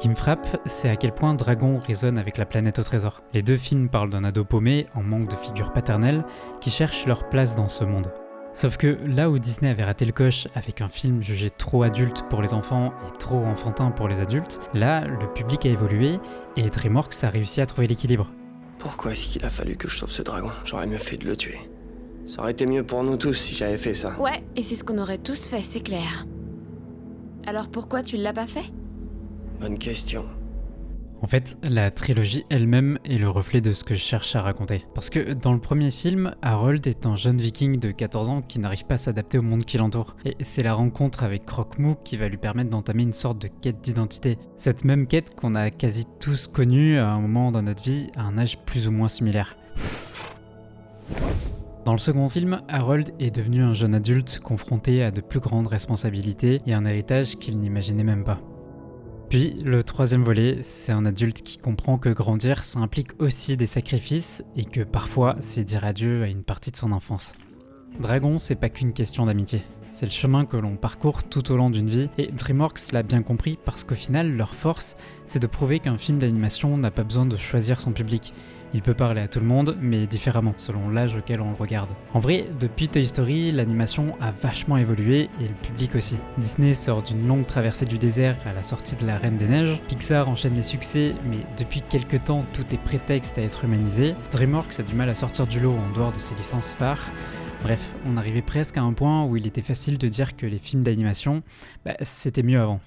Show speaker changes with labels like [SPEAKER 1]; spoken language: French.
[SPEAKER 1] qui me frappe, c'est à quel point Dragon résonne avec La planète au trésor. Les deux films parlent d'un ado paumé, en manque de figure paternelle, qui cherche leur place dans ce monde. Sauf que là où Disney avait raté le coche avec un film jugé trop adulte pour les enfants et trop enfantin pour les adultes, là, le public a évolué et DreamWorks a réussi à trouver l'équilibre.
[SPEAKER 2] Pourquoi est-ce qu'il a fallu que je sauve ce dragon? J'aurais mieux fait de le tuer. Ça aurait été mieux pour nous tous si j'avais fait ça.
[SPEAKER 3] Ouais, et c'est ce qu'on aurait tous fait, c'est clair. Alors pourquoi tu l'as pas fait?
[SPEAKER 2] Bonne question.
[SPEAKER 1] En fait, la trilogie elle-même est le reflet de ce que je cherche à raconter. Parce que dans le premier film, Harold est un jeune viking de 14 ans qui n'arrive pas à s'adapter au monde qui l'entoure. Et c'est la rencontre avec Croque-Mou qui va lui permettre d'entamer une sorte de quête d'identité. Cette même quête qu'on a quasi tous connue à un moment dans notre vie, à un âge plus ou moins similaire. Dans le second film, Harold est devenu un jeune adulte confronté à de plus grandes responsabilités et un héritage qu'il n'imaginait même pas. Puis, le troisième volet, c'est un adulte qui comprend que grandir, ça implique aussi des sacrifices et que parfois, c'est dire adieu à une partie de son enfance. Dragon, c'est pas qu'une question d'amitié. C'est le chemin que l'on parcourt tout au long d'une vie et DreamWorks l'a bien compris parce qu'au final, leur force, c'est de prouver qu'un film d'animation n'a pas besoin de choisir son public. Il peut parler à tout le monde, mais différemment, selon l'âge auquel on le regarde. En vrai, depuis Toy Story, l'animation a vachement évolué et le public aussi. Disney sort d'une longue traversée du désert à la sortie de La Reine des Neiges, Pixar enchaîne les succès, mais depuis quelques temps, tout est prétexte à être humanisé. DreamWorks a du mal à sortir du lot en dehors de ses licences phares. Bref, on arrivait presque à un point où il était facile de dire que les films d'animation, c'était mieux avant.